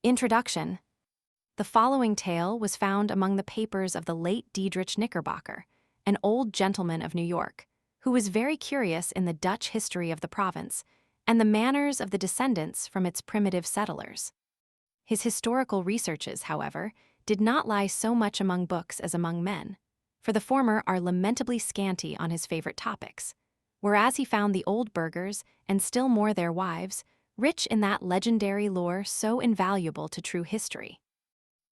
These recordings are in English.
Introduction. The following tale was found among the papers of the late Diedrich Knickerbocker, an old gentleman of New York, who was very curious in the Dutch history of the province and the manners of the descendants from its primitive settlers. His historical researches, however, did not lie so much among books as among men, for the former are lamentably scanty on his favorite topics, whereas he found the old burghers, and still more their wives, rich in that legendary lore so invaluable to true history.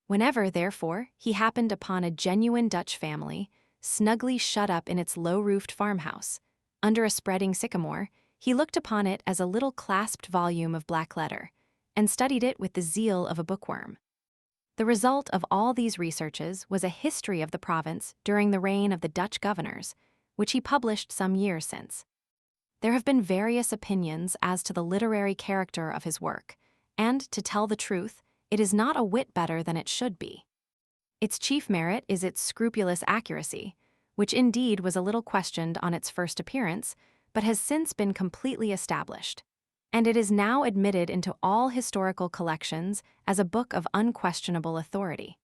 Whenever, therefore, he happened upon a genuine Dutch family, snugly shut up in its low-roofed farmhouse, under a spreading sycamore, he looked upon it as a little clasped volume of black letter, and studied it with the zeal of a bookworm. The result of all these researches was a history of the province during the reign of the Dutch governors, which he published some years since. There have been various opinions as to the literary character of his work, and, to tell the truth, it is not a whit better than it should be. Its chief merit is its scrupulous accuracy, which indeed was a little questioned on its first appearance, but has since been completely established, and it is now admitted into all historical collections as a book of unquestionable authority.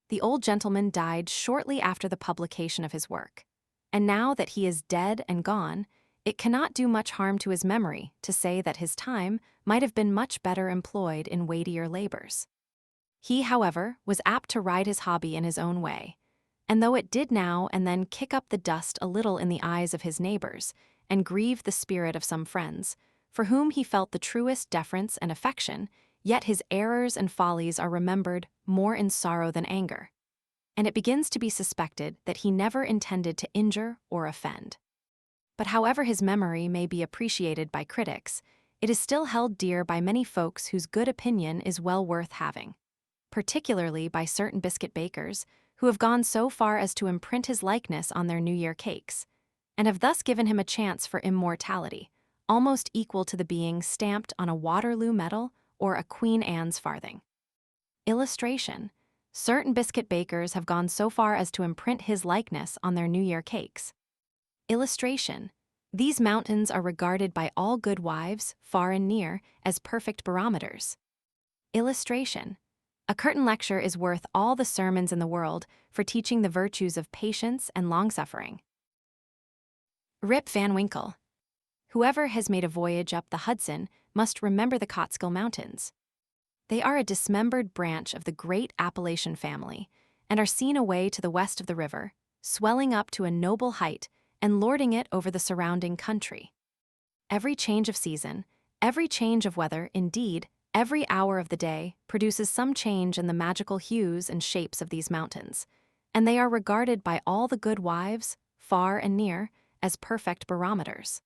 The old gentleman died shortly after the publication of his work, and now that he is dead and gone, it cannot do much harm to his memory to say that his time might have been much better employed in weightier labors. He, however, was apt to ride his hobby in his own way, and though it did now and then kick up the dust a little in the eyes of his neighbors and grieve the spirit of some friends, for whom he felt the truest deference and affection, yet his errors and follies are remembered more in sorrow than anger, and it begins to be suspected that he never intended to injure or offend. But however his memory may be appreciated by critics, it is still held dear by many folks whose good opinion is well worth having, particularly by certain biscuit bakers who have gone so far as to imprint his likeness on their New Year cakes, and have thus given him a chance for immortality, almost equal to the being stamped on a Waterloo medal or a Queen Anne's farthing. Illustration. Certain biscuit bakers have gone so far as to imprint his likeness on their New Year cakes. Illustration. These mountains are regarded by all good wives, far and near, as perfect barometers. Illustration. A curtain lecture is worth all the sermons in the world for teaching the virtues of patience and long-suffering. Rip Van Winkle. Whoever has made a voyage up the Hudson must remember the Kaatskill Mountains. They are a dismembered branch of the great Appalachian family, and are seen away to the west of the river, swelling up to a noble height and lording it over the surrounding country. Every change of season, every change of weather, indeed, every hour of the day produces some change in the magical hues and shapes of these mountains, and they are regarded by all the good wives, far and near, as perfect barometers.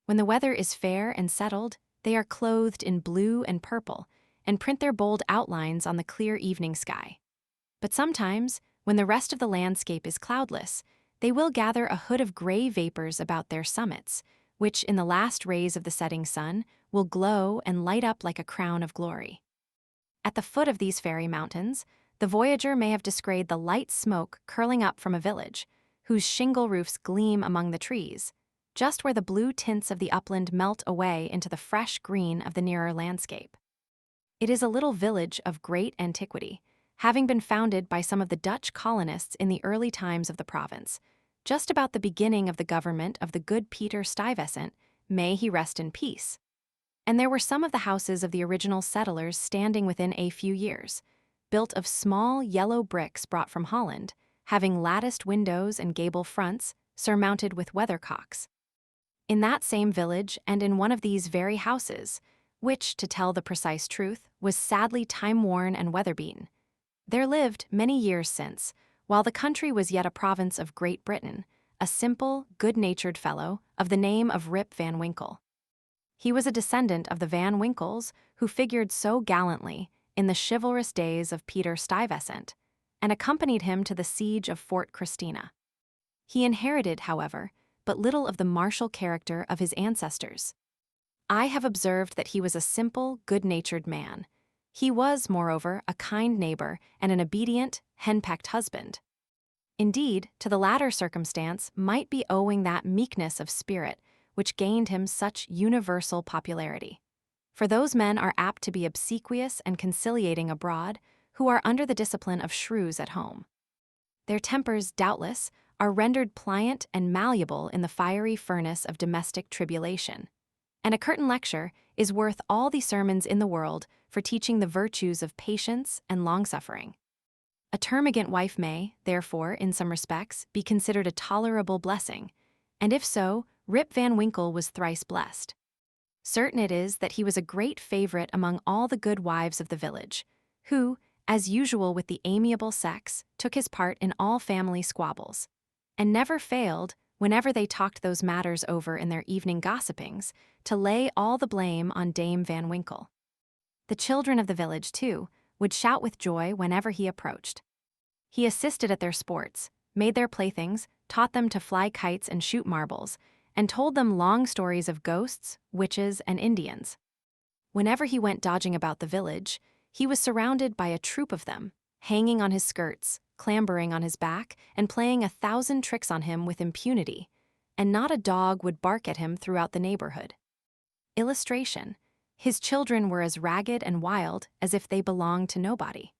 When the weather is fair and settled, they are clothed in blue and purple, and print their bold outlines on the clear evening sky. But sometimes, when the rest of the landscape is cloudless, they will gather a hood of gray vapors about their summits, which, in the last rays of the setting sun, will glow and light up like a crown of glory. At the foot of these fairy mountains, the voyager may have descried the light smoke curling up from a village, whose shingle roofs gleam among the trees, just where the blue tints of the upland melt away into the fresh green of the nearer landscape. It is a little village of great antiquity, having been founded by some of the Dutch colonists in the early times of the province, just about the beginning of the government of the good Peter Stuyvesant, may he rest in peace. And there were some of the houses of the original settlers standing within a few years, built of small yellow bricks brought from Holland, having latticed windows and gable fronts surmounted with weathercocks. In that same village and in one of these very houses, which, to tell the precise truth, was sadly time-worn and weather-beaten, there lived, many years since, while the country was yet a province of Great Britain, a simple, good-natured fellow of the name of Rip Van Winkle. He was a descendant of the Van Winkles who figured so gallantly in the chivalrous days of Peter Stuyvesant, and accompanied him to the siege of Fort Christina. He inherited, however, but little of the martial character of his ancestors. I have observed that he was a simple, good-natured man. He was, moreover, a kind neighbor and an obedient, hen-pecked husband. Indeed, to the latter circumstance might be owing that meekness of spirit which gained him such universal popularity. for those men are apt to be obsequious and conciliating abroad, who are under the discipline of shrews at home. Their tempers, doubtless, are rendered pliant and malleable in the fiery furnace of domestic tribulation. And a curtain lecture is worth all the sermons in the world for teaching the virtues of patience and long-suffering. A termagant wife may, therefore, in some respects, be considered a tolerable blessing, and if so, Rip Van Winkle was thrice blessed. Certain it is that he was a great favorite among all the good wives of the village, who, as usual with the amiable sex, took his part in all family squabbles, and never failed, whenever they talked those matters over in their evening gossipings, to lay all the blame on Dame Van Winkle. The children of the village, too, would shout with joy whenever he approached. He assisted at their sports, made their playthings, taught them to fly kites and shoot marbles, and told them long stories of ghosts, witches, and Indians. Whenever he went dodging about the village, he was surrounded by a troop of them, hanging on his skirts, clambering on his back, and playing 1,000 tricks on him with impunity, and not a dog would bark at him throughout the neighborhood. Illustration: his children were as ragged and wild as if they belonged to nobody.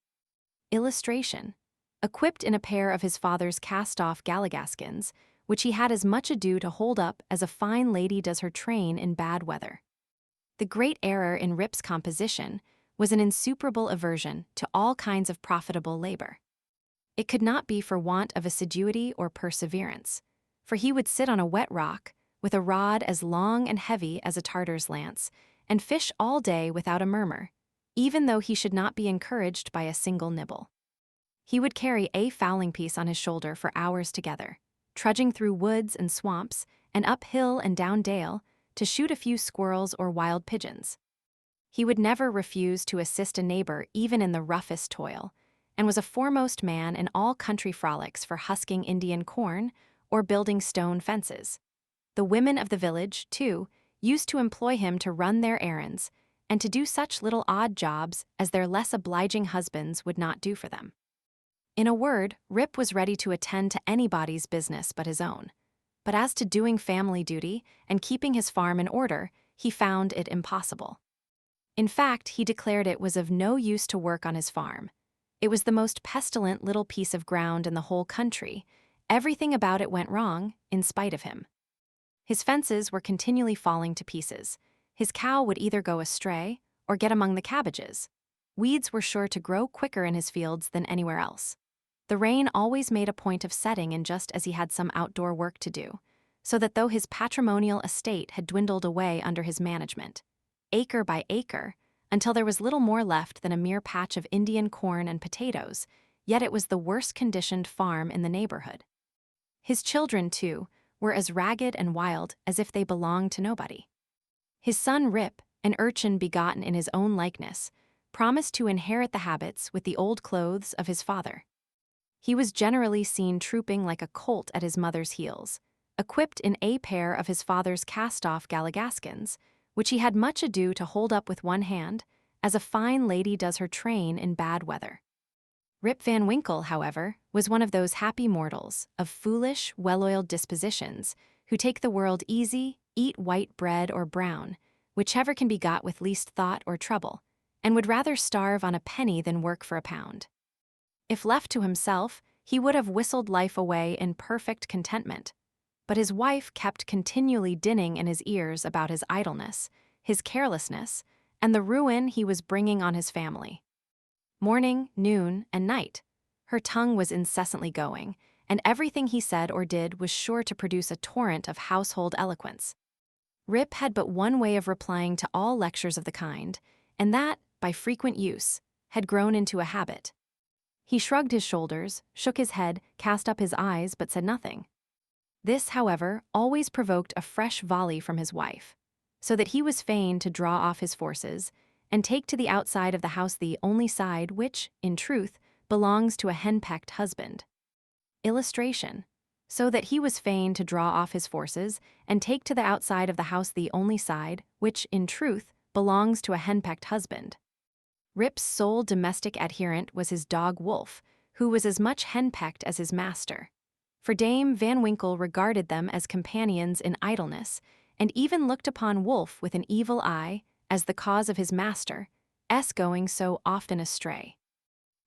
Illustration: equipped in a pair of his father's cast-off galligaskins, which he had as much ado to hold up as a fine lady does her train in bad weather. The great error in Rip's composition was an insuperable aversion to all kinds of profitable labor. It could not be for want of assiduity or perseverance, for he would sit on a wet rock, with a rod as long and heavy as a Tartar's lance, and fish all day without a murmur, even though he should not be encouraged by a single nibble. He would carry a fowling piece on his shoulder for hours together, trudging through woods and swamps, and up hill and down dale, to shoot a few squirrels or wild pigeons. He would never refuse to assist a neighbor even in the roughest toil, and was a foremost man in all country frolics for husking Indian corn or building stone fences. The women of the village, too, used to employ him to run their errands, and to do such little odd jobs as their less obliging husbands would not do for them. In a word, Rip was ready to attend to anybody's business but his own. But as to doing family duty and keeping his farm in order, he found it impossible. In fact, he declared it was of no use to work on his farm. It was the most pestilent little piece of ground in the whole country. Everything about it went wrong, in spite of him. His fences were continually falling to pieces. His cow would either go astray or get among the cabbages. Weeds were sure to grow quicker in his fields than anywhere else. The rain always made a point of setting in just as he had some outdoor work to do, so that though his patrimonial estate had dwindled away under his management, acre by acre, until there was little more left than a mere patch of Indian corn and potatoes, yet it was the worst-conditioned farm in the neighborhood. His children, too, were as ragged and wild as if they belonged to nobody. His son Rip, an urchin begotten in his own likeness, promised to inherit the habits with the old clothes of his father. He was generally seen trooping like a colt at his mother's heels, equipped in a pair of his father's cast-off galligaskins, which he had much ado to hold up with one hand, as a fine lady does her train in bad weather. Rip Van Winkle, however, was one of those happy mortals, of foolish, well-oiled dispositions, who take the world easy, eat white bread or brown, whichever can be got with least thought or trouble, and would rather starve on a penny than work for a pound. If left to himself, he would have whistled life away in perfect contentment, but his wife kept continually dinning in his ears about his idleness, his carelessness, and the ruin he was bringing on his family. Morning, noon, and night, her tongue was incessantly going, and everything he said or did was sure to produce a torrent of household eloquence. Rip had but one way of replying to all lectures of the kind, and that, by frequent use, had grown into a habit. He shrugged his shoulders, shook his head, cast up his eyes, but said nothing. This, however, always provoked a fresh volley from his wife, so that he was fain to draw off his forces and take to the outside of the house the only side which, in truth, belongs to a henpecked husband. Illustration: so that he was fain to draw off his forces and take to the outside of the house the only side which, in truth, belongs to a henpecked husband. Rip's sole domestic adherent was his dog Wolf, who was as much henpecked as his master. For Dame Van Winkle regarded them as companions in idleness, and even looked upon Wolf with an evil eye, as the cause of his master's going so often astray.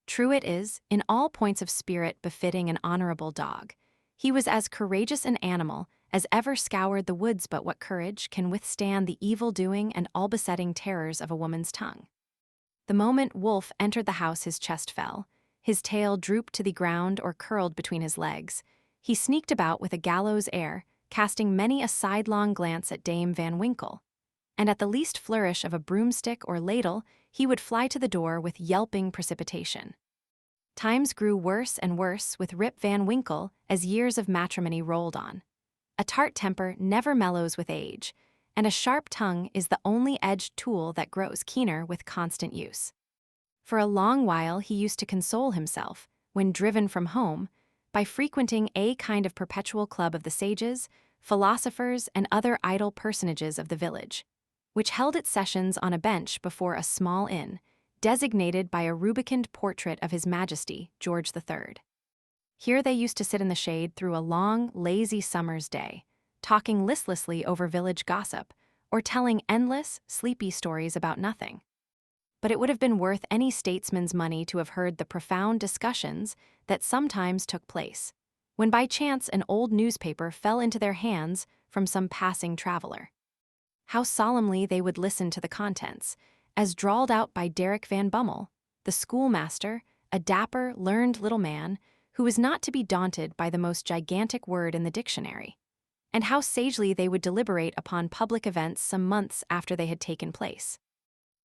True it is, in all points of spirit befitting an honorable dog, he was as courageous an animal as ever scoured the woods, but what courage can withstand the evil-doing and all-besetting terrors of a woman's tongue? The moment Wolf entered the house his chest fell, his tail drooped to the ground or curled between his legs. He sneaked about with a gallows air, casting many a sidelong glance at Dame Van Winkle, and at the least flourish of a broomstick or ladle he would fly to the door with yelping precipitation. Times grew worse and worse with Rip Van Winkle as years of matrimony rolled on. A tart temper never mellows with age, and a sharp tongue is the only edged tool that grows keener with constant use. For a long while he used to console himself, when driven from home, by frequenting a kind of perpetual club of the sages, philosophers, and other idle personages of the village, which held its sessions on a bench before a small inn, designated by a rubicund portrait of His Majesty, George III. Here they used to sit in the shade through a long, lazy summer's day, talking listlessly over village gossip, or telling endless, sleepy stories about nothing. But it would have been worth any statesman's money to have heard the profound discussions that sometimes took place, when by chance an old newspaper fell into their hands from some passing traveler. How solemnly they would listen to the contents, as drawled out by Derrick Van Bummel, the schoolmaster, a dapper, learned little man, who was not to be daunted by the most gigantic word in the dictionary, and how sagely they would deliberate upon public events some months after they had taken place.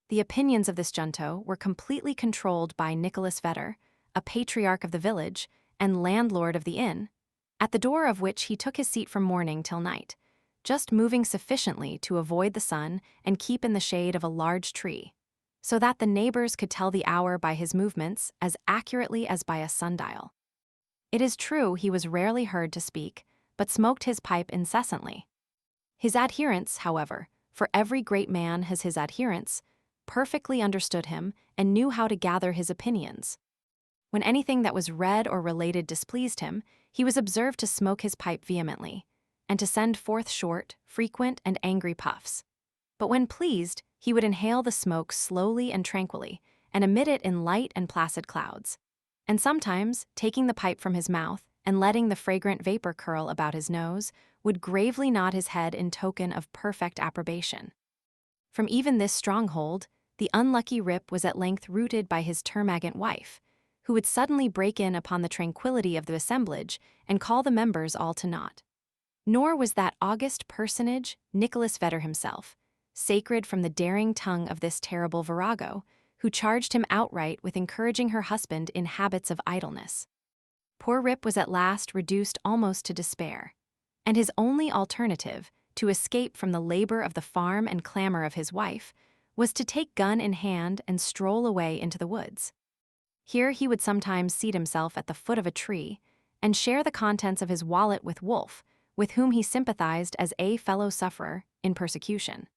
The opinions of this junto were completely controlled by Nicholas Vedder, a patriarch of the village and landlord of the inn, at the door of which he took his seat from morning till night, just moving sufficiently to avoid the sun and keep in the shade of a large tree, so that the neighbors could tell the hour by his movements as accurately as by a sundial. It is true he was rarely heard to speak, but smoked his pipe incessantly. His adherents, however, for every great man has his adherents, perfectly understood him and knew how to gather his opinions. When anything that was read or related displeased him, he was observed to smoke his pipe vehemently, and to send forth short, frequent, and angry puffs. But when pleased, he would inhale the smoke slowly and tranquilly, and emit it in light and placid clouds, and sometimes, taking the pipe from his mouth and letting the fragrant vapor curl about his nose, would gravely nod his head in token of perfect approbation. From even this stronghold, the unlucky Rip was at length rooted by his termagant wife, who would suddenly break in upon the tranquillity of the assemblage and call the members all to naught. Nor was that august personage, Nicholas Vedder himself, sacred from the daring tongue of this terrible virago, who charged him outright with encouraging her husband in habits of idleness. Poor Rip was at last reduced almost to despair, and his only alternative, to escape from the labor of the farm and clamor of his wife, was to take gun in hand and stroll away into the woods. Here he would sometimes seat himself at the foot of a tree and share the contents of his wallet with Wolf, with whom he sympathized as a fellow-sufferer in persecution.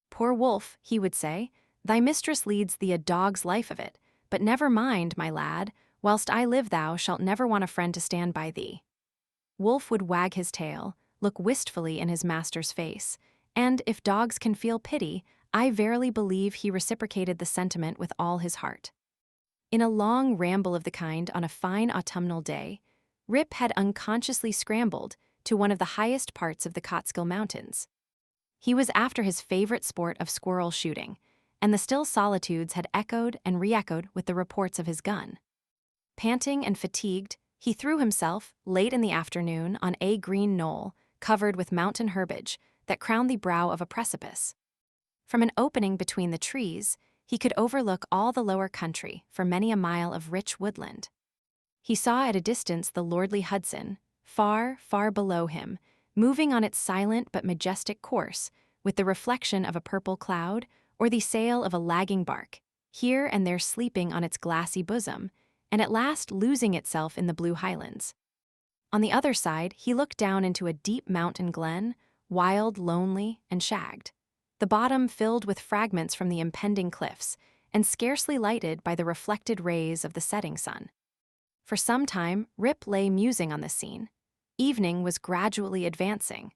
"Poor Wolf," he would say, "thy mistress leads thee a dog's life of it, but never mind, my lad, whilst I live thou shalt never want a friend to stand by thee." Wolf would wag his tail, look wistfully in his master's face, and, if dogs can feel pity, I verily believe he reciprocated the sentiment with all his heart. In a long ramble of the kind on a fine autumnal day, Rip had unconsciously scrambled to one of the highest parts of the Kaatskill Mountains. He was after his favorite sport of squirrel shooting, and the still solitudes had echoed and re-echoed with the reports of his gun. Panting and fatigued, he threw himself, late in the afternoon, on a green knoll covered with mountain herbage that crowned the brow of a precipice. From an opening between the trees, he could overlook all the lower country for many a mile of rich woodland. He saw at a distance the lordly Hudson, far, far below him, moving on its silent but majestic course, with the reflection of a purple cloud or the sail of a lagging bark, here and there sleeping on its glassy bosom, and at last losing itself in the blue highlands. On the other side, he looked down into a deep mountain glen, wild, lonely, and shagged, the bottom filled with fragments from the impending cliffs, and scarcely lighted by the reflected rays of the setting sun. For some time, Rip lay musing on this scene. Evening was gradually advancing.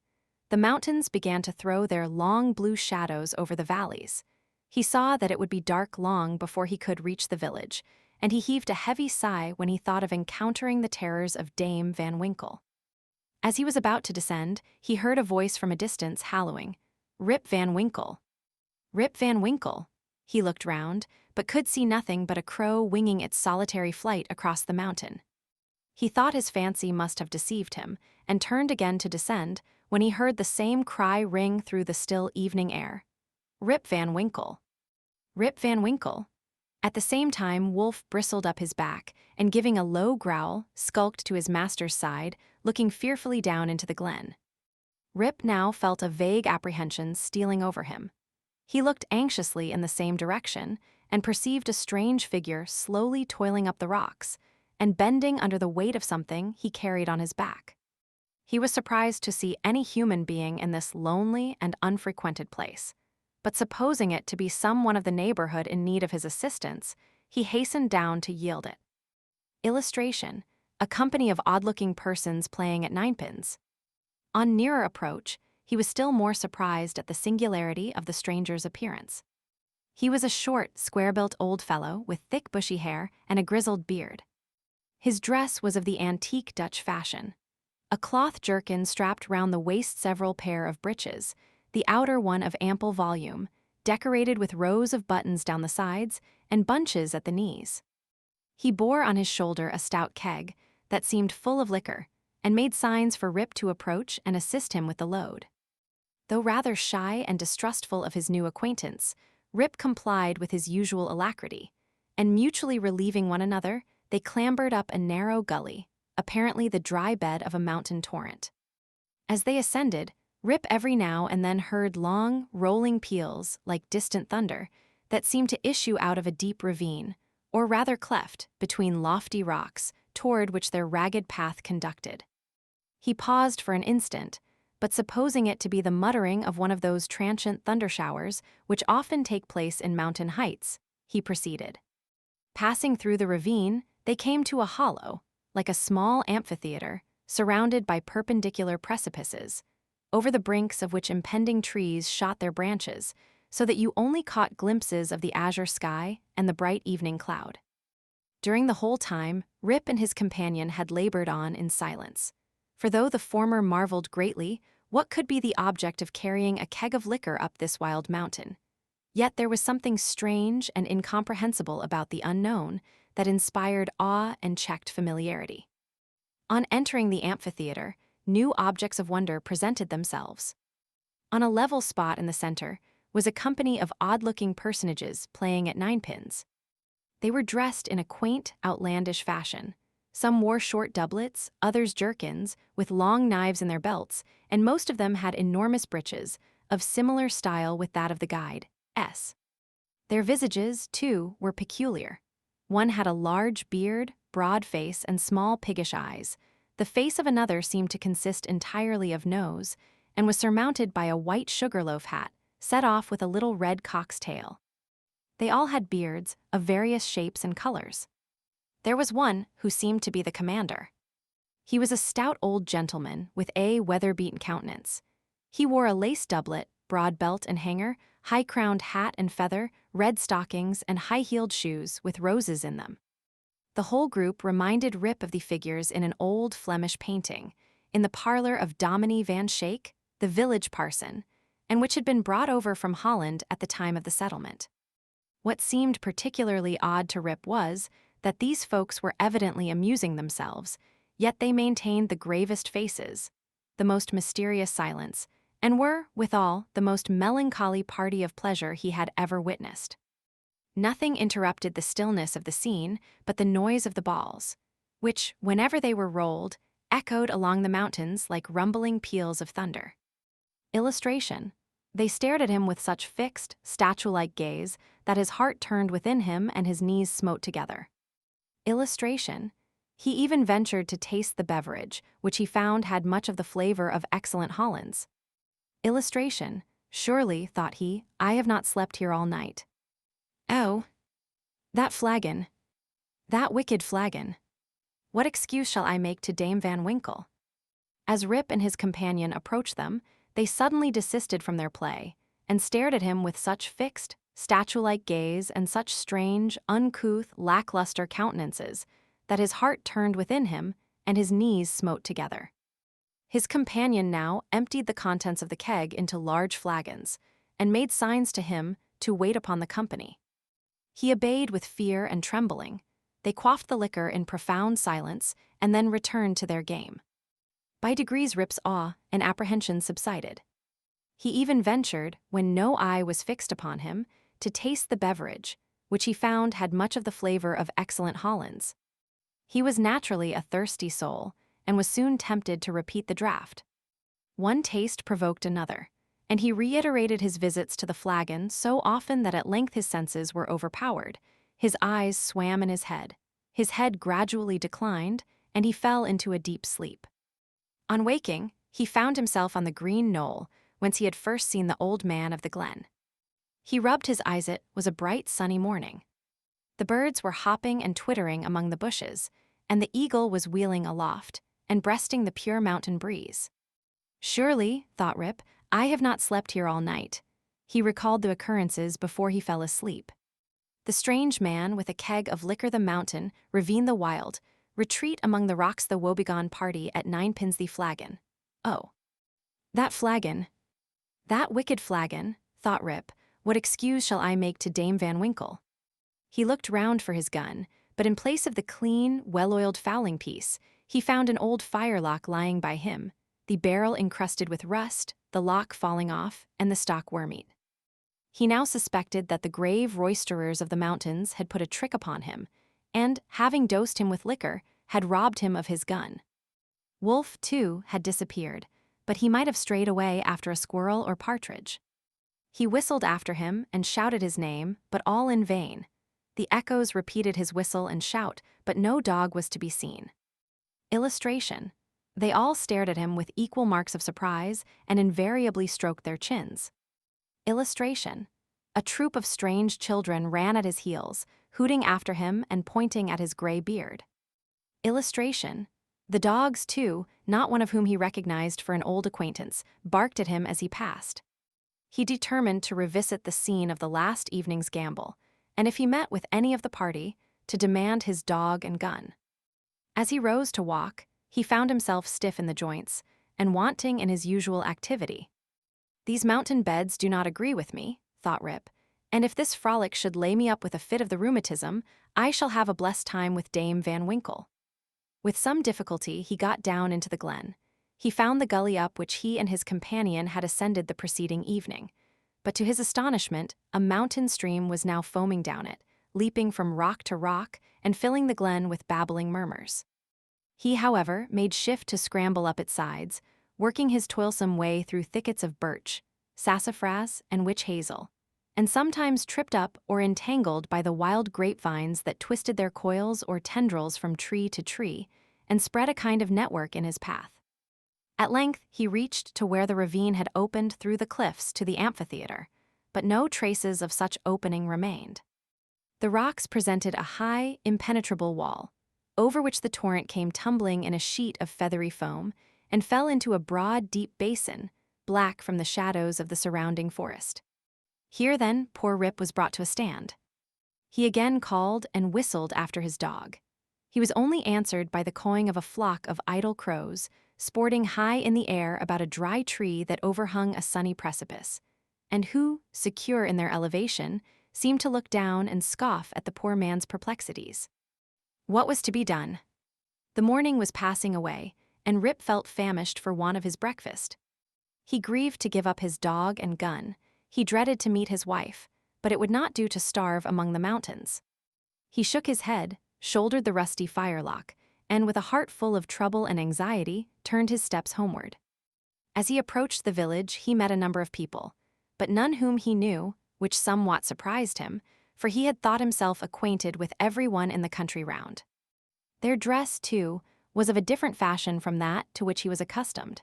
The mountains began to throw their long blue shadows over the valleys, He saw that it would be dark long before he could reach the village, and he heaved a heavy sigh when he thought of encountering the terrors of Dame Van Winkle. As he was about to descend, he heard a voice from a distance hallooing, "Rip Van Winkle! Rip Van Winkle!" He looked round, but could see nothing but a crow winging its solitary flight across the mountain. He thought his fancy must have deceived him, and turned again to descend, when he heard the same cry ring through the still evening air. "Rip Van Winkle! Rip Van Winkle!" At the same time, Wolf bristled up his back, and giving a low growl, skulked to his master's side, looking fearfully down into the glen. Rip now felt a vague apprehension stealing over him. He looked anxiously in the same direction, and perceived a strange figure slowly toiling up the rocks, and bending under the weight of something he carried on his back. He was surprised to see any human being in this lonely and unfrequented place, but supposing it to be some one of the neighborhood in need of his assistance, he hastened down to yield it. Illustration: a company of odd-looking persons playing at ninepins. On nearer approach, he was still more surprised at the singularity of the stranger's appearance. He was a short, square-built old fellow with thick bushy hair and a grizzled beard. His dress was of the antique Dutch fashion. A cloth jerkin strapped round the waist, several pair of breeches, the outer one of ample volume, decorated with rows of buttons down the sides and bunches at the knees. He bore on his shoulder a stout keg that seemed full of liquor, and made signs for Rip to approach and assist him with the load. Though rather shy and distrustful of his new acquaintance, Rip complied with his usual alacrity, and mutually relieving one another, they clambered up a narrow gully, apparently the dry bed of a mountain torrent. As they ascended, Rip every now and then heard long, rolling peals, like distant thunder, that seemed to issue out of a deep ravine, or rather cleft, between lofty rocks, toward which their ragged path conducted. He paused for an instant, but supposing it to be the muttering of one of those transient thundershowers which often take place in mountain heights, he proceeded. Passing through the ravine, they came to a hollow, like a small amphitheater, surrounded by perpendicular precipices, over the brinks of which impending trees shot their branches, so that you only caught glimpses of the azure sky and the bright evening cloud. During the whole time, Rip and his companion had labored on in silence, for though the former marveled greatly what could be the object of carrying a keg of liquor up this wild mountain, yet there was something strange and incomprehensible about the unknown that inspired awe and checked familiarity. On entering the amphitheater, new objects of wonder presented themselves. On a level spot in the center was a company of odd-looking personages playing at ninepins. They were dressed in a quaint, outlandish fashion. Some wore short doublets, others jerkins, with long knives in their belts, and most of them had enormous breeches, of similar style with that of the guide, S. Their visages, too, were peculiar. One had a large beard, broad face, and small piggish eyes. The face of another seemed to consist entirely of nose, and was surmounted by a white sugarloaf hat, set off with a little red cock's tail. They all had beards, of various shapes and colors. There was one who seemed to be the commander. He was a stout old gentleman with a weather-beaten countenance. He wore a lace doublet, broad belt and hanger, high-crowned hat and feather, red stockings, and high-heeled shoes with roses in them. The whole group reminded Rip of the figures in an old Flemish painting, in the parlor of Dominie Van Shake, the village parson, and which had been brought over from Holland at the time of the settlement. What seemed particularly odd to Rip was that these folks were evidently amusing themselves, yet they maintained the gravest faces, the most mysterious silence, and were, withal, the most melancholy party of pleasure he had ever witnessed. Nothing interrupted the stillness of the scene but the noise of the balls, which, whenever they were rolled, echoed along the mountains like rumbling peals of thunder. Illustration: they stared at him with such fixed, statue-like gaze that his heart turned within him and his knees smote together. Illustration: he even ventured to taste the beverage, which he found had much of the flavor of excellent Hollands. Illustration: surely, thought he, I have not slept here all night. Oh, that flagon. That wicked flagon. What excuse shall I make to Dame Van Winkle? As Rip and his companion approached them, they suddenly desisted from their play, and stared at him with such fixed, statue-like gaze, and such strange, uncouth, lackluster countenances that his heart turned within him and his knees smote together. His companion now emptied the contents of the keg into large flagons and made signs to him to wait upon the company. He obeyed with fear and trembling. They quaffed the liquor in profound silence and then returned to their game. By degrees Rip's awe and apprehension subsided. He even ventured, when no eye was fixed upon him, to taste the beverage, which he found had much of the flavor of excellent Hollands. He was naturally a thirsty soul, and was soon tempted to repeat the draught. One taste provoked another, and he reiterated his visits to the flagon so often that at length his senses were overpowered, his eyes swam in his head gradually declined, and he fell into a deep sleep. On waking, he found himself on the green knoll whence he had first seen the old man of the glen. He rubbed his eyes. It was a bright sunny morning. The birds were hopping and twittering among the bushes, and the eagle was wheeling aloft and breasting the pure mountain breeze. Surely, thought Rip, I have not slept here all night. He recalled the occurrences before he fell asleep. The strange man with a keg of liquor, the mountain, ravine the wild, retreat among the rocks, the woebegone party at ninepins the flagon. Oh, that flagon! That wicked flagon, thought Rip, what excuse shall I make to Dame Van Winkle? He looked round for his gun, but in place of the clean, well-oiled fowling piece, he found an old firelock lying by him, the barrel encrusted with rust, the lock falling off, and the stock worm-eat. He now suspected that the grave roisterers of the mountains had put a trick upon him, and, having dosed him with liquor, had robbed him of his gun. Wolf, too, had disappeared, but he might have strayed away after a squirrel or partridge. He whistled after him and shouted his name, but all in vain. The echoes repeated his whistle and shout, but no dog was to be seen. Illustration. They all stared at him with equal marks of surprise and invariably stroked their chins. Illustration. A troop of strange children ran at his heels, hooting after him and pointing at his gray beard. Illustration. The dogs, too, not one of whom he recognized for an old acquaintance, barked at him as he passed. He determined to revisit the scene of the last evening's gamble, and if he met with any of the party, to demand his dog and gun. As he rose to walk, he found himself stiff in the joints and wanting in his usual activity. These mountain beds do not agree with me, thought Rip, and if this frolic should lay me up with a fit of the rheumatism, I shall have a blessed time with Dame Van Winkle. With some difficulty he got down into the glen. He found the gully up which he and his companion had ascended the preceding evening, but to his astonishment, a mountain stream was now foaming down it, leaping from rock to rock and filling the glen with babbling murmurs. He, however, made shift to scramble up its sides, working his toilsome way through thickets of birch, sassafras, and witch hazel, and sometimes tripped up or entangled by the wild grapevines that twisted their coils or tendrils from tree to tree and spread a kind of network in his path. At length he reached to where the ravine had opened through the cliffs to the amphitheater, but no traces of such opening remained. The rocks presented a high, impenetrable wall, over which the torrent came tumbling in a sheet of feathery foam and fell into a broad, deep basin, black from the shadows of the surrounding forest. Here, then, poor Rip was brought to a stand. He again called and whistled after his dog. He was only answered by the cawing of a flock of idle crows, sporting high in the air about a dry tree that overhung a sunny precipice, and who, secure in their elevation, seemed to look down and scoff at the poor man's perplexities. What was to be done? The morning was passing away, and Rip felt famished for want of his breakfast. He grieved to give up his dog and gun. He dreaded to meet his wife, but it would not do to starve among the mountains. He shook his head, shouldered the rusty firelock, and with a heart full of trouble and anxiety, turned his steps homeward. As he approached the village, he met a number of people, but none whom he knew, which somewhat surprised him, for he had thought himself acquainted with every one in the country round. Their dress, too, was of a different fashion from that to which he was accustomed.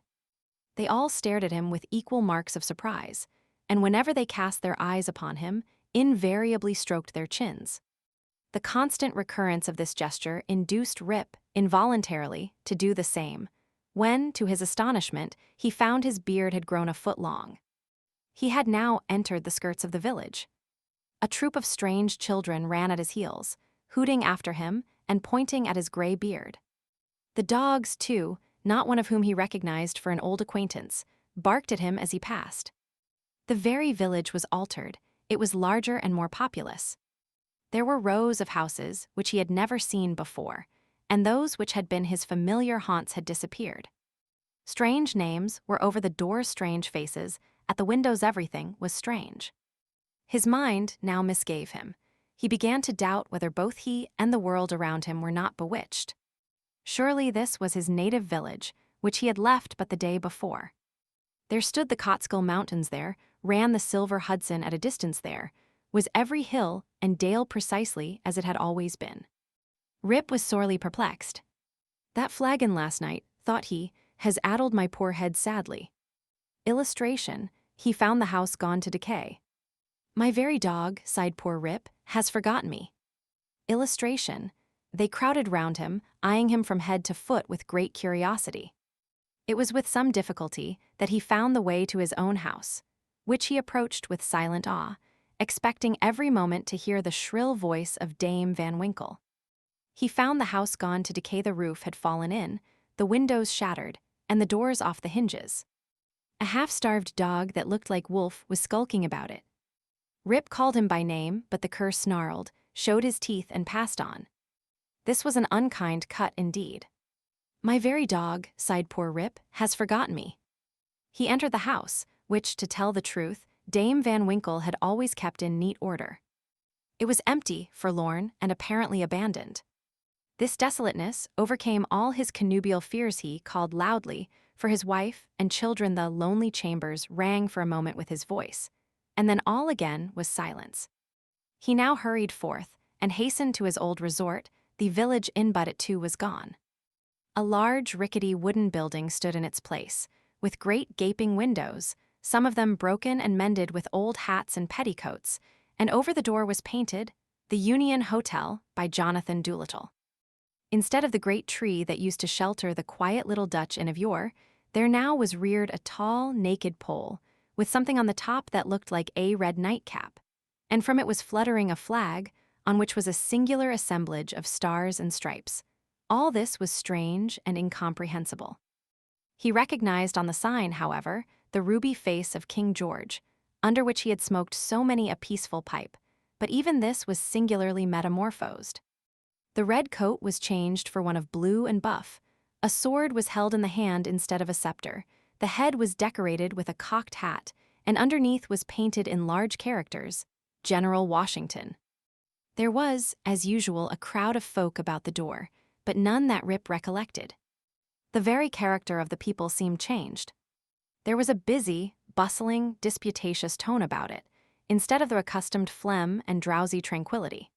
They all stared at him with equal marks of surprise, and whenever they cast their eyes upon him, invariably stroked their chins. The constant recurrence of this gesture induced Rip, involuntarily, to do the same, when, to his astonishment, he found his beard had grown a foot long. He had now entered the skirts of the village. A troop of strange children ran at his heels, hooting after him and pointing at his gray beard. The dogs, too, not one of whom he recognized for an old acquaintance, barked at him as he passed. The very village was altered. It was larger and more populous. There were rows of houses which he had never seen before, and those which had been his familiar haunts had disappeared. Strange names were over the doors, strange faces, at the windows everything was strange. His mind now misgave him. He began to doubt whether both he and the world around him were not bewitched. Surely this was his native village, which he had left but the day before. There stood the Kaatskill Mountains there, ran the silver Hudson at a distance there, was every hill and dale precisely as it had always been. Rip was sorely perplexed. That flagon last night, thought he, has addled my poor head sadly. Illustration, he found the house gone to decay. My very dog, sighed poor Rip, has forgotten me. Illustration, they crowded round him, eyeing him from head to foot with great curiosity. It was with some difficulty that he found the way to his own house, which he approached with silent awe, expecting every moment to hear the shrill voice of Dame Van Winkle. He found the house gone to decay, the roof had fallen in, the windows shattered, and the doors off the hinges. A half-starved dog that looked like Wolf was skulking about it. Rip called him by name, but the cur snarled, showed his teeth, and passed on. This was an unkind cut indeed. My very dog, sighed poor Rip, has forgotten me. He entered the house, which, to tell the truth, Dame Van Winkle had always kept in neat order. It was empty, forlorn, and apparently abandoned. This desolateness overcame all his connubial fears. He called loudly for his wife and children. The lonely chambers rang for a moment with his voice, and then all again was silence. He now hurried forth and hastened to his old resort, the village inn, but it too was gone. A large, rickety wooden building stood in its place, with great gaping windows, some of them broken and mended with old hats and petticoats, and over the door was painted, "The Union Hotel" by Jonathan Doolittle. Instead of the great tree that used to shelter the quiet little Dutch inn of yore, there now was reared a tall, naked pole, with something on the top that looked like a red nightcap, and from it was fluttering a flag, on which was a singular assemblage of stars and stripes. All this was strange and incomprehensible. He recognized on the sign, however, the ruby face of King George, under which he had smoked so many a peaceful pipe, but even this was singularly metamorphosed. The red coat was changed for one of blue and buff, a sword was held in the hand instead of a scepter, the head was decorated with a cocked hat, and underneath was painted in large characters, "General Washington." There was, as usual, a crowd of folk about the door, but none that Rip recollected. The very character of the people seemed changed. There was a busy, bustling, disputatious tone about it, instead of the accustomed phlegm and drowsy tranquility.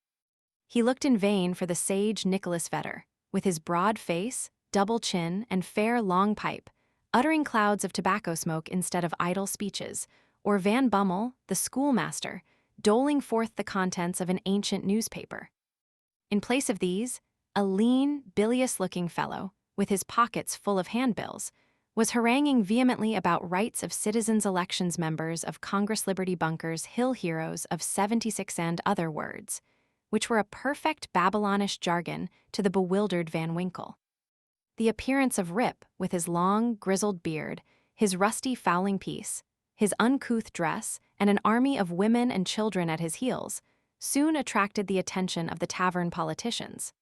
He looked in vain for the sage Nicholas Vedder, with his broad face, double chin, and fair long pipe, uttering clouds of tobacco smoke instead of idle speeches, or Van Bummel, the schoolmaster, doling forth the contents of an ancient newspaper. In place of these, a lean, bilious-looking fellow, with his pockets full of handbills, was haranguing vehemently about rights of citizens, elections, members of Congress, Liberty Bunkers, Hill Heroes of 76, and other words, which were a perfect Babylonish jargon to the bewildered Van Winkle. The appearance of Rip, with his long, grizzled beard, his rusty fowling piece, his uncouth dress, and an army of women and children at his heels, soon attracted the attention of the tavern politicians.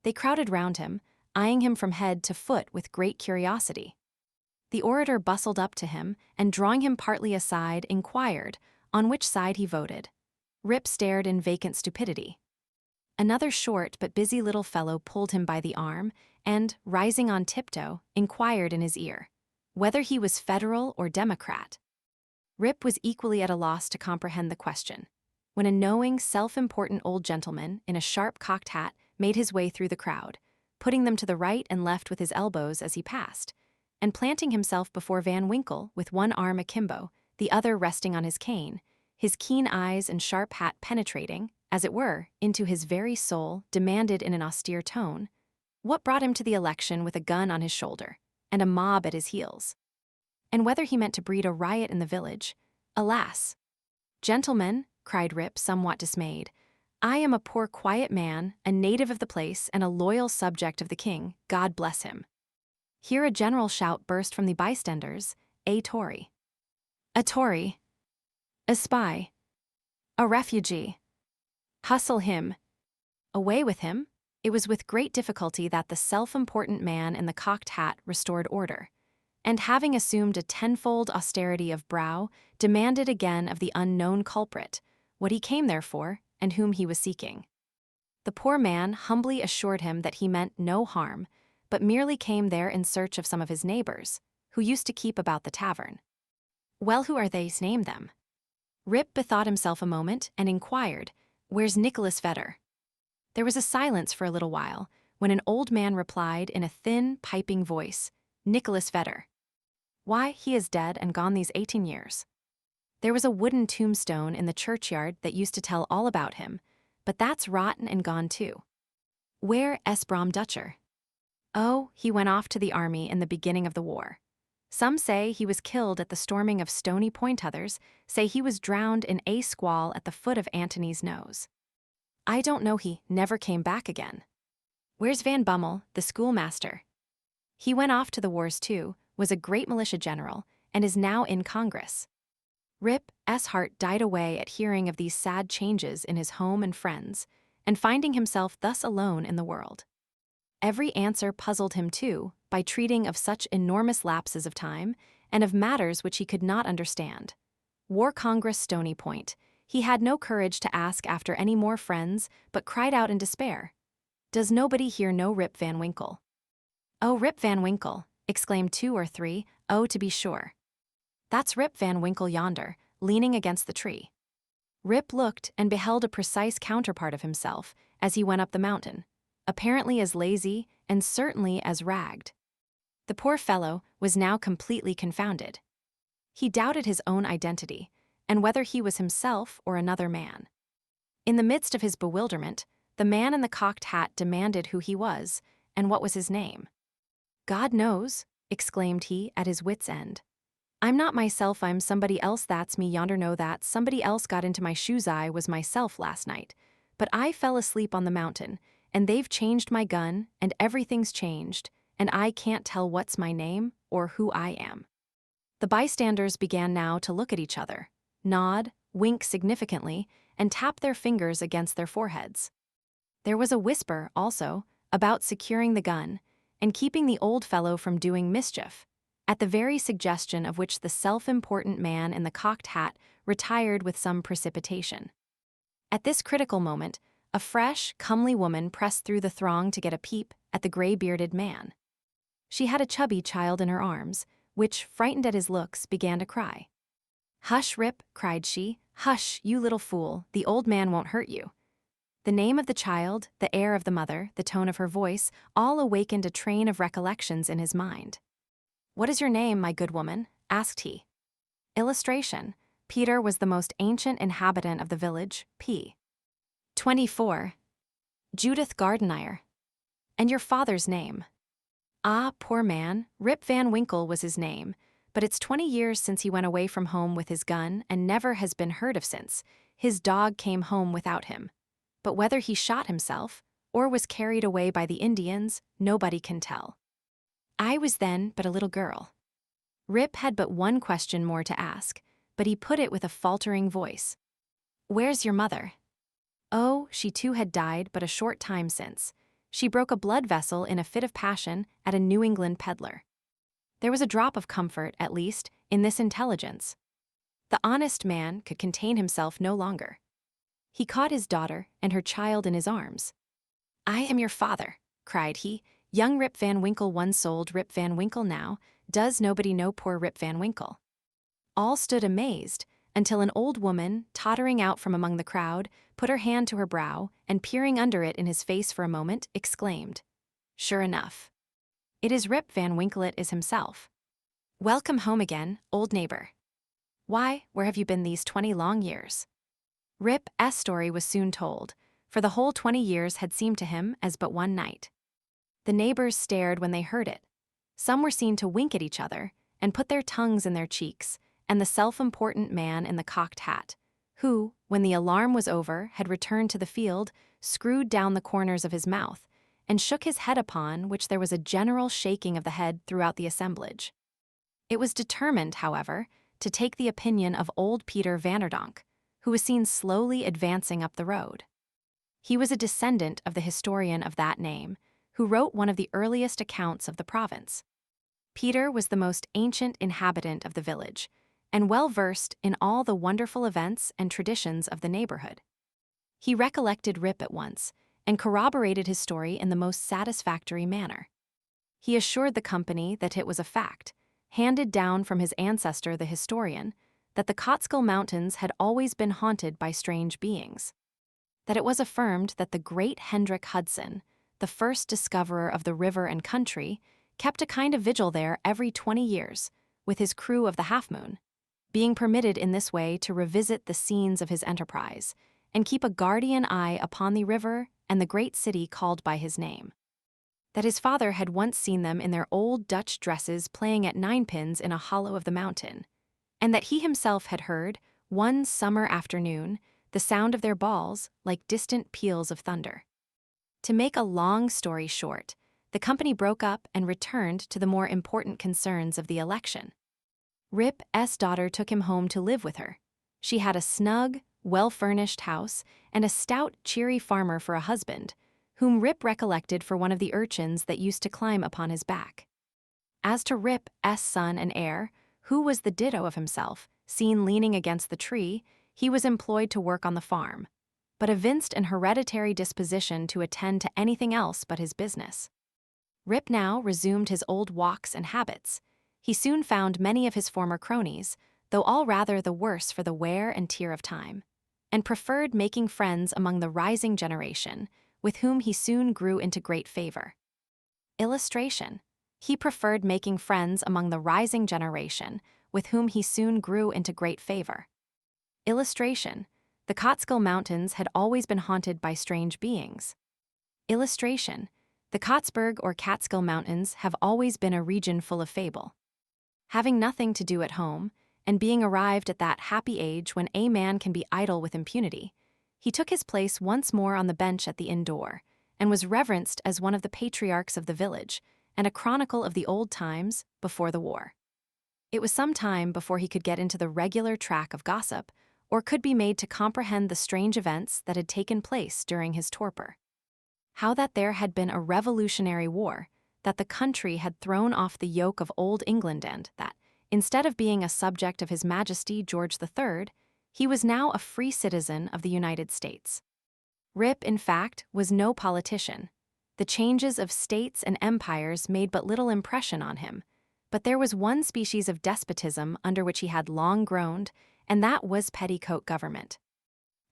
They crowded round him, eyeing him from head to foot with great curiosity. The orator bustled up to him, and drawing him partly aside, inquired on which side he voted. Rip stared in vacant stupidity. Another short but busy little fellow pulled him by the arm and, rising on tiptoe, inquired in his ear whether he was Federal or Democrat. Rip was equally at a loss to comprehend the question, when a knowing, self-important old gentleman in a sharp cocked hat made his way through the crowd, putting them to the right and left with his elbows as he passed, and planting himself before Van Winkle with one arm akimbo, the other resting on his cane, his keen eyes and sharp hat penetrating, as it were, into his very soul, demanded in an austere tone, what brought him to the election with a gun on his shoulder and a mob at his heels, and whether he meant to breed a riot in the village. Alas! "Gentlemen," cried Rip, somewhat dismayed. "I am a poor quiet man, a native of the place and a loyal subject of the king, God bless him." Here a general shout burst from the bystanders. "A Tory! A Tory! A spy! A refugee! Hustle him! Away with him!" It was with great difficulty that the self-important man in the cocked hat restored order, and having assumed a tenfold austerity of brow, demanded again of the unknown culprit what he came there for and whom he was seeking. The poor man humbly assured him that he meant no harm, but merely came there in search of some of his neighbors, who used to keep about the tavern. "Well, who are they? Name them." Rip bethought himself a moment and inquired, "Where's Nicholas Vedder?" There was a silence for a little while, when an old man replied in a thin, piping voice, "Nicholas Vedder. Why, he is dead and gone these 18 years. There was a wooden tombstone in the churchyard that used to tell all about him, but that's rotten and gone too. Where is Bram Dutcher? Oh, he went off to the army in the beginning of the war. Some say he was killed at the storming of Stony Point, others say he was drowned in a squall at the foot of Antony's Nose. I don't know, he never came back again. Where's Van Bummel, the schoolmaster? He went off to the wars too, was a great militia general, and is now in Congress." Rip's heart died away at hearing of these sad changes in his home and friends, and finding himself thus alone in the world. Every answer puzzled him too, by treating of such enormous lapses of time, and of matters which he could not understand. War Congress, Stony Point. He had no courage to ask after any more friends, but cried out in despair, "Does nobody here know Rip Van Winkle?" "Oh, Rip Van Winkle," exclaimed 2 or 3, "oh, to be sure. That's Rip Van Winkle yonder, leaning against the tree." Rip looked and beheld a precise counterpart of himself as he went up the mountain, apparently as lazy and certainly as ragged. The poor fellow was now completely confounded. He doubted his own identity, and whether he was himself or another man. In the midst of his bewilderment, the man in the cocked hat demanded who he was, and what was his name. "God knows," exclaimed he, at his wit's end. "I'm not myself, I'm somebody else, that's me yonder, know that somebody else got into my shoes, I was myself last night. But I fell asleep on the mountain, and they've changed my gun, and everything's changed, and I can't tell what's my name or who I am." The bystanders began now to look at each other, nod, wink significantly, and tap their fingers against their foreheads. There was a whisper, also, about securing the gun, and keeping the old fellow from doing mischief, at the very suggestion of which the self-important man in the cocked hat retired with some precipitation. At this critical moment, a fresh, comely woman pressed through the throng to get a peep at the gray-bearded man. She had a chubby child in her arms, which, frightened at his looks, began to cry. "Hush, Rip," cried she, "hush, you little fool, the old man won't hurt you." The name of the child, the air of the mother, the tone of her voice, all awakened a train of recollections in his mind. "What is your name, my good woman?" asked he. Illustration: Peter was the most ancient inhabitant of the village, p. 24. Judith Gardenier. "And your father's name?" "Ah, poor man, Rip Van Winkle was his name, but it's 20 years since he went away from home with his gun and never has been heard of since. His dog came home without him. But whether he shot himself, or was carried away by the Indians, nobody can tell. I was then but a little girl." Rip had but one question more to ask, but he put it with a faltering voice. "Where's your mother?" "Oh, she too had died but a short time since. She broke a blood vessel in a fit of passion at a New England peddler." There was a drop of comfort, at least, in this intelligence. The honest man could contain himself no longer. He caught his daughter and her child in his arms. "I am your father," cried he. "Young Rip Van Winkle, once old Rip Van Winkle now. Does nobody know poor Rip Van Winkle?" All stood amazed, until an old woman, tottering out from among the crowd, put her hand to her brow, and peering under it in his face for a moment, exclaimed, "Sure enough. It is Rip Van Winkle, it is himself. Welcome home again, old neighbor. Why, where have you been these 20 long years?" Rip's story was soon told, for the whole 20 years had seemed to him as but one night. The neighbors stared when they heard it. Some were seen to wink at each other, and put their tongues in their cheeks, and the self-important man in the cocked hat, who, when the alarm was over, had returned to the field, screwed down the corners of his mouth, and shook his head, upon which there was a general shaking of the head throughout the assemblage. It was determined, however, to take the opinion of old Peter Vanderdonk, who was seen slowly advancing up the road. He was a descendant of the historian of that name, who wrote one of the earliest accounts of the province. Peter was the most ancient inhabitant of the village, and well versed in all the wonderful events and traditions of the neighborhood. He recollected Rip at once, and corroborated his story in the most satisfactory manner. He assured the company that it was a fact, handed down from his ancestor the historian, that the Kaatskill Mountains had always been haunted by strange beings. That it was affirmed that the great Hendrik Hudson, the first discoverer of the river and country, kept a kind of vigil there every 20 years, with his crew of the Half Moon, being permitted in this way to revisit the scenes of his enterprise, and keep a guardian eye upon the river and the great city called by his name. That his father had once seen them in their old Dutch dresses playing at ninepins in a hollow of the mountain, and that he himself had heard, one summer afternoon, the sound of their balls like distant peals of thunder. To make a long story short, the company broke up and returned to the more important concerns of the election. Rip's daughter took him home to live with her. She had a snug, well-furnished house and a stout, cheery farmer for a husband, whom Rip recollected for one of the urchins that used to climb upon his back. As to Rip's son and heir, who was the ditto of himself, seen leaning against the tree, he was employed to work on the farm, but evinced an hereditary disposition to attend to anything else but his business. Rip now resumed his old walks and habits. He soon found many of his former cronies, though all rather the worse for the wear and tear of time, and preferred making friends among the rising generation, with whom he soon grew into great favor. Illustration. He preferred making friends among the rising generation, with whom he soon grew into great favor. Illustration. The Kaatskill Mountains had always been haunted by strange beings. Illustration. The Kaatskill or Kaatskill Mountains have always been a region full of fable. Having nothing to do at home, and being arrived at that happy age when a man can be idle with impunity, he took his place once more on the bench at the inn door, and was reverenced as one of the patriarchs of the village, and a chronicle of the old times before the war. It was some time before he could get into the regular track of gossip, or could be made to comprehend the strange events that had taken place during his torpor. How that there had been a revolutionary war, that the country had thrown off the yoke of old England, and that, instead of being a subject of His Majesty George III, he was now a free citizen of the United States. Rip, in fact, was no politician. The changes of states and empires made but little impression on him, but there was one species of despotism under which he had long groaned, and that was petticoat government.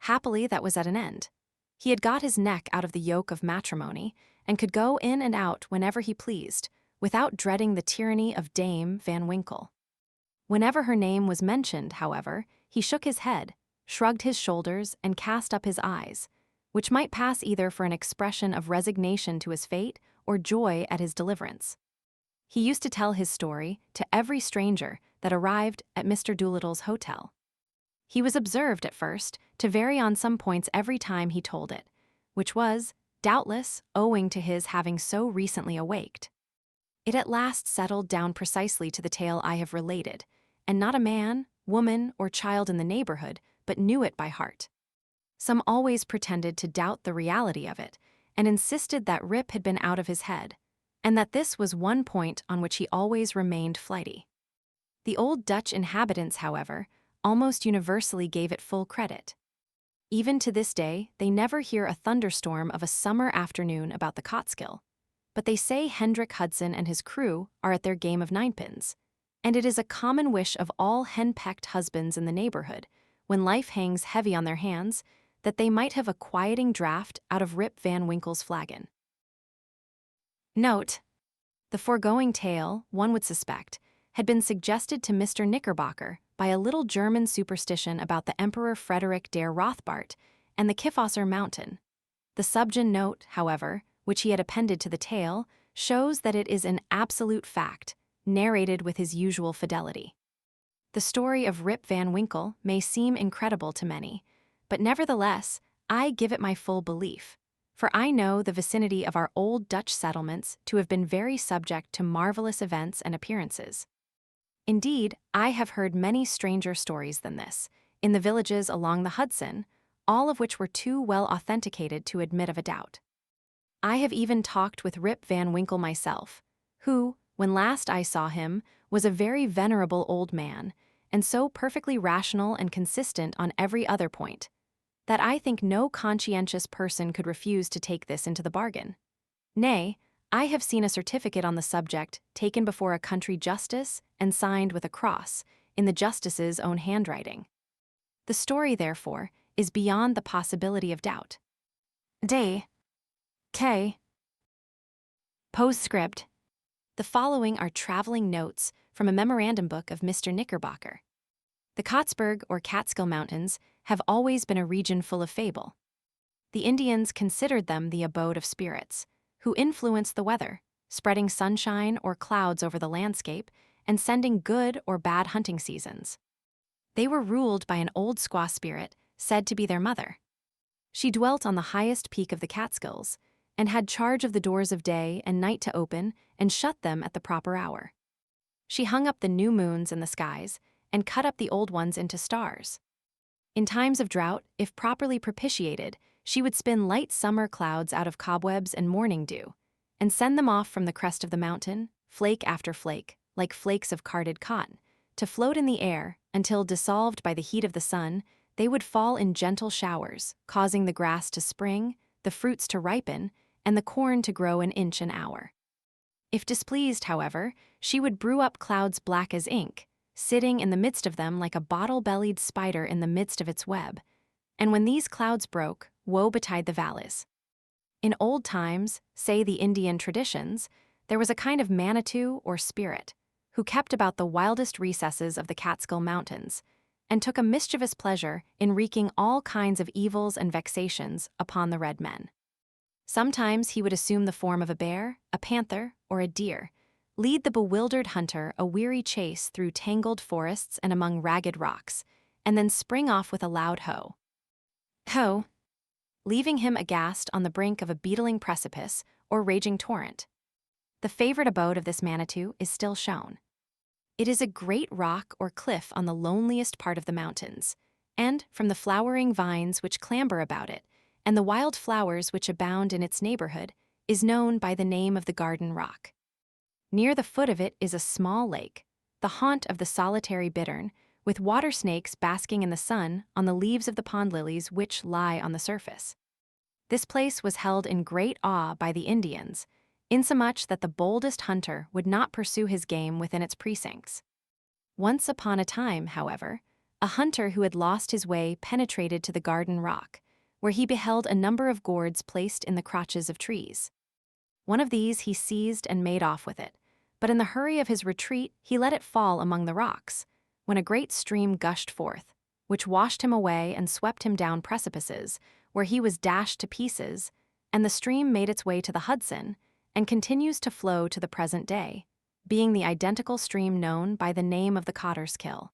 Happily, that was at an end. He had got his neck out of the yoke of matrimony, and could go in and out whenever he pleased, without dreading the tyranny of Dame Van Winkle. Whenever her name was mentioned, however, he shook his head, shrugged his shoulders, and cast up his eyes, which might pass either for an expression of resignation to his fate or joy at his deliverance. He used to tell his story to every stranger that arrived at Mr. Doolittle's hotel. He was observed, at first, to vary on some points every time he told it, which was, doubtless, owing to his having so recently awaked. It at last settled down precisely to the tale I have related, and not a man, woman, or child in the neighborhood but knew it by heart. Some always pretended to doubt the reality of it, and insisted that Rip had been out of his head, and that this was one point on which he always remained flighty. The old Dutch inhabitants, however, almost universally gave it full credit. Even to this day, they never hear a thunderstorm of a summer afternoon about the Kaatskill, but they say Hendrik Hudson and his crew are at their game of ninepins, and it is a common wish of all henpecked husbands in the neighborhood, when life hangs heavy on their hands, that they might have a quieting draught out of Rip Van Winkle's flagon. Note: the foregoing tale, one would suspect, had been suggested to Mr. Knickerbocker by a little German superstition about the Emperor Frederick der Rothbart and the Kiffosser Mountain. The subjoined note, however, which he had appended to the tale, shows that it is an absolute fact, narrated with his usual fidelity. The story of Rip Van Winkle may seem incredible to many, but nevertheless, I give it my full belief. For I know the vicinity of our old Dutch settlements to have been very subject to marvelous events and appearances. Indeed, I have heard many stranger stories than this, in the villages along the Hudson, all of which were too well authenticated to admit of a doubt. I have even talked with Rip Van Winkle myself, who, when last I saw him, was a very venerable old man, and so perfectly rational and consistent on every other point, that I think no conscientious person could refuse to take this into the bargain. Nay, I have seen a certificate on the subject taken before a country justice and signed with a cross, in the justice's own handwriting. The story, therefore, is beyond the possibility of doubt. Day. K. Postscript. The following are traveling notes from a memorandum book of Mr. Knickerbocker. The Cotsberg or Kaatskill Mountains have always been a region full of fable. The Indians considered them the abode of spirits, who influenced the weather, spreading sunshine or clouds over the landscape and sending good or bad hunting seasons. They were ruled by an old squaw spirit said to be their mother. She dwelt on the highest peak of the Catskills and had charge of the doors of day and night to open and shut them at the proper hour. She hung up the new moons in the skies and cut up the old ones into stars. In times of drought, if properly propitiated, she would spin light summer clouds out of cobwebs and morning dew, and send them off from the crest of the mountain, flake after flake, like flakes of carded cotton, to float in the air until, dissolved by the heat of the sun, they would fall in gentle showers, causing the grass to spring, the fruits to ripen, and the corn to grow an inch an hour. If displeased, however, she would brew up clouds black as ink, sitting in the midst of them like a bottle-bellied spider in the midst of its web, and when these clouds broke, woe betide the valleys. In old times, say the Indian traditions, there was a kind of Manitou or spirit, who kept about the wildest recesses of the Kaatskill Mountains, and took a mischievous pleasure in wreaking all kinds of evils and vexations upon the red men. Sometimes he would assume the form of a bear, a panther, or a deer, lead the bewildered hunter a weary chase through tangled forests and among ragged rocks, and then spring off with a loud ho, ho, leaving him aghast on the brink of a beetling precipice or raging torrent. The favorite abode of this Manitou is still shown. It is a great rock or cliff on the loneliest part of the mountains, and, from the flowering vines which clamber about it, and the wild flowers which abound in its neighborhood, is known by the name of the Garden Rock. Near the foot of it is a small lake, the haunt of the solitary bittern, with water snakes basking in the sun on the leaves of the pond lilies which lie on the surface. This place was held in great awe by the Indians, insomuch that the boldest hunter would not pursue his game within its precincts. Once upon a time, however, a hunter who had lost his way penetrated to the Garden Rock, where he beheld a number of gourds placed in the crotches of trees. One of these he seized and made off with it, but in the hurry of his retreat he let it fall among the rocks, when a great stream gushed forth, which washed him away and swept him down precipices, where he was dashed to pieces, and the stream made its way to the Hudson, and continues to flow to the present day, being the identical stream known by the name of the Kaatskill.